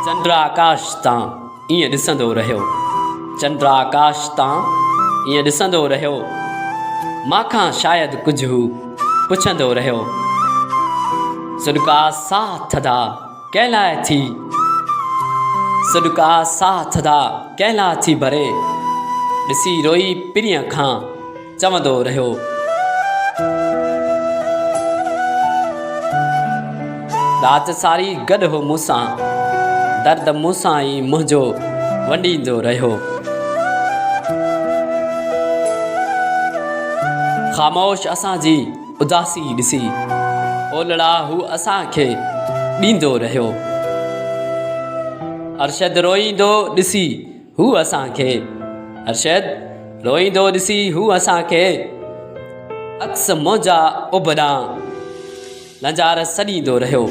चंद्र आकाश तां ईअं ॾिसंदो रहियो। चंद्र आकाश तां ईअं ॾिसंदो रहियो। माखां शायदि कुझु हू पुछंदो रहियो। सुॾका साह थधा कंहिं लाइ थी, सुॾका साह थधा कंहिं लाइ थी भरे, ॾिसी रोई पिरीअ खां चवंदो रहियो। राति सारी गॾु हो मूंसां, दर्द मूंसां ई मुंहिंजो वंडींदो रहियो। ख़ामोश असांजी उदासी ॾिसी ओलड़ा हू असांखे ॾींदो रहियो। अरशद रोईंदो ॾिसी हू असांखे, अरशद रोईंदो ॾिसी हू असांखे, अक्स मौजा उबॾां नज़ार सॾींदो रहियो।